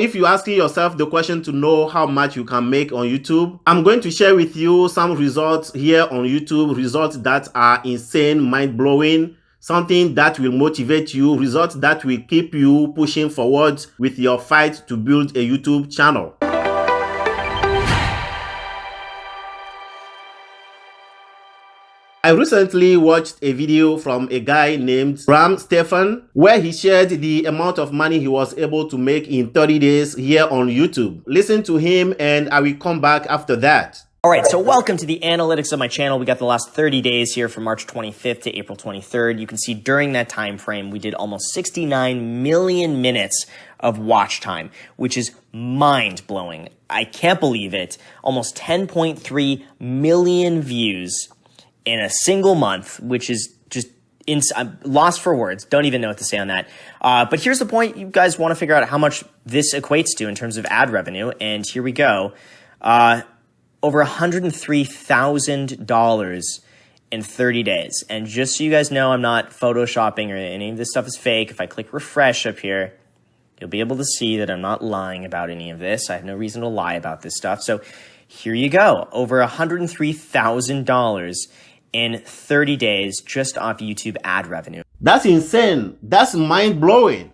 If you're asking yourself the question to know how much you can make on YouTube, I'm going to share with you some results here on YouTube, results that are insane, mind-blowing, something that will motivate you, results that will keep you pushing forward with your fight to build a YouTube channel. I recently watched a video from a guy named Ram Stefan where he shared the amount of money he was able to make in 30 days here on YouTube. Listen to him and I will come back after that. All right, so welcome to the analytics of my channel. We got the last 30 days here from March 25th to April 23rd. You can see during that time frame, we did almost 69 million minutes of watch time, which is mind-blowing. I can't believe it. Almost 10.3 million views in a single month, which is just I'm lost for words. Don't even know what to say on that. But here's the point. You guys want to figure out how much this equates to in terms of ad revenue. And here we go. Over $103,000 in 30 days. And just so you guys know, I'm not photoshopping or any of this stuff is fake. If I click refresh up here, you'll be able to see that I'm not lying about any of this. I have no reason to lie about this stuff. So here you go. Over $103,000 in 30 days just off YouTube ad revenue. That's insane. That's mind-blowing.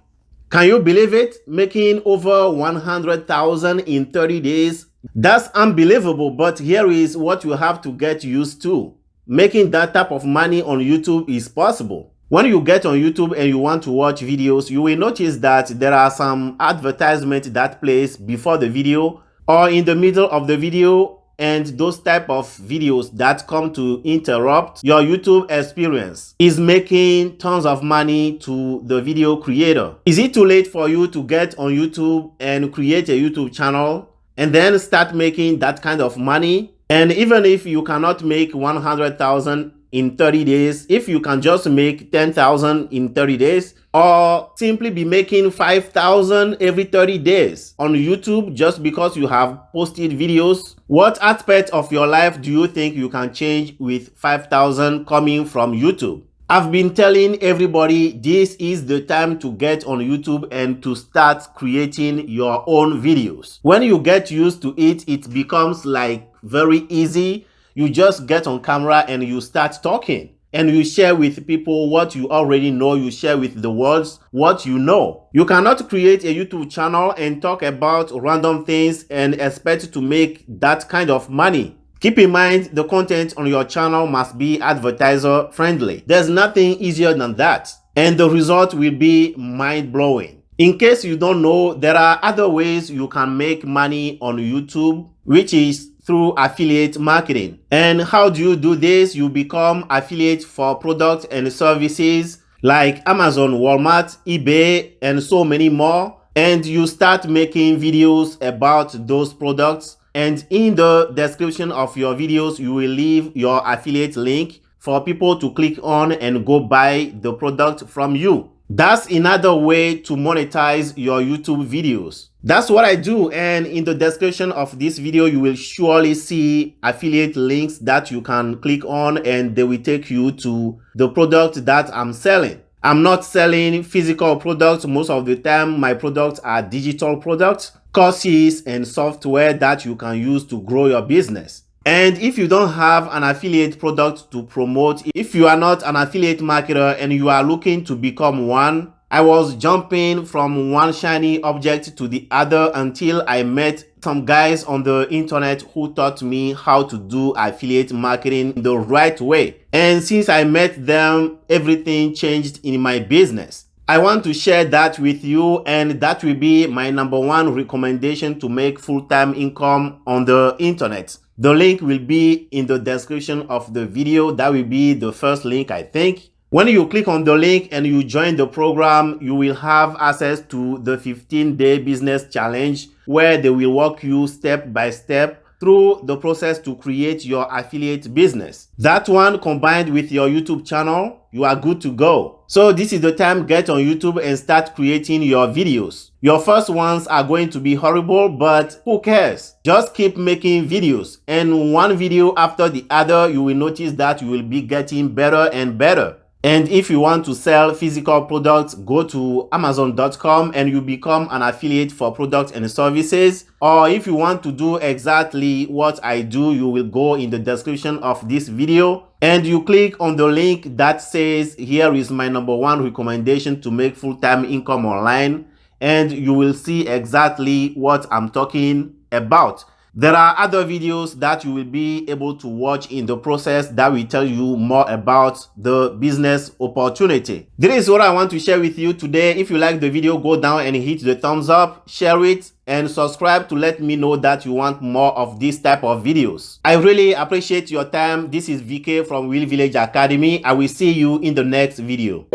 Can you believe it? Making over 100,000 in 30 days. That's unbelievable, but here is what you have to get used to. Making that type of money on YouTube is possible. When you get on YouTube and you want to watch videos, you will notice that there are some advertisements that plays before the video or in the middle of the video, and those type of videos that come to interrupt your YouTube experience is making tons of money to the video creator. Is it too late for you to get on YouTube and create a YouTube channel and then start making that kind of money? And even if you cannot make 100,000 in 30 days, if you can just make 10,000 in 30 days, or simply be making 5,000 every 30 days on YouTube just because you have posted videos, what aspect of your life do you think you can change with 5,000 coming from YouTube? I've been telling everybody this is the time to get on YouTube and to start creating your own videos. When you get used to it, it becomes like very easy. You just get on camera and you start talking. And you share with people what you already know. You share with the world what you know. You cannot create a YouTube channel and talk about random things and expect to make that kind of money. Keep in mind, the content on your channel must be advertiser friendly. There's nothing easier than that. And the result will be mind-blowing. In case you don't know, there are other ways you can make money on YouTube, which is through affiliate marketing. And how do you do this? You become affiliate for products and services like Amazon, Walmart, eBay, and so many more. And you start making videos about those products. And in the description of your videos, you will leave your affiliate link for people to click on and go buy the product from you. That's another way to monetize your YouTube videos. That's what I do, and in the description of this video you will surely see affiliate links that you can click on and they will take you to the product that I'm selling. I'm not selling physical products. Most of the time my products are digital products, courses and software that you can use to grow your business. And if you don't have an affiliate product to promote, if you are not an affiliate marketer and you are looking to become one, I was jumping from one shiny object to the other until I met some guys on the internet who taught me how to do affiliate marketing the right way. And since I met them, everything changed in my business. I want to share that with you, and that will be my #1 recommendation to make full-time income on the internet. The link will be in the description of the video. That will be the first link, I think. When you click on the link and you join the program, you will have access to the 15-day business challenge where they will walk you step by step through the process to create your affiliate business. That one combined with your YouTube channel, you are good to go. So this is the time, get on YouTube and start creating your videos. Your first ones are going to be horrible, but who cares? Just keep making videos, and one video after the other, you will notice that you will be getting better and better. And if you want to sell physical products, go to Amazon.com and you become an affiliate for products and services. Or if you want to do exactly what I do, you will go in the description of this video and you click on the link that says, here is my #1 recommendation to make full-time income online. And you will see exactly what I'm talking about. There are other videos that you will be able to watch in the process that will tell you more about the business opportunity. This is what I want to share with you today. If you like the video, go down and hit the thumbs up, share it, and subscribe to let me know that you want more of this type of videos. I really appreciate your time. This is VK from Real Village Academy. I will see you in the next video.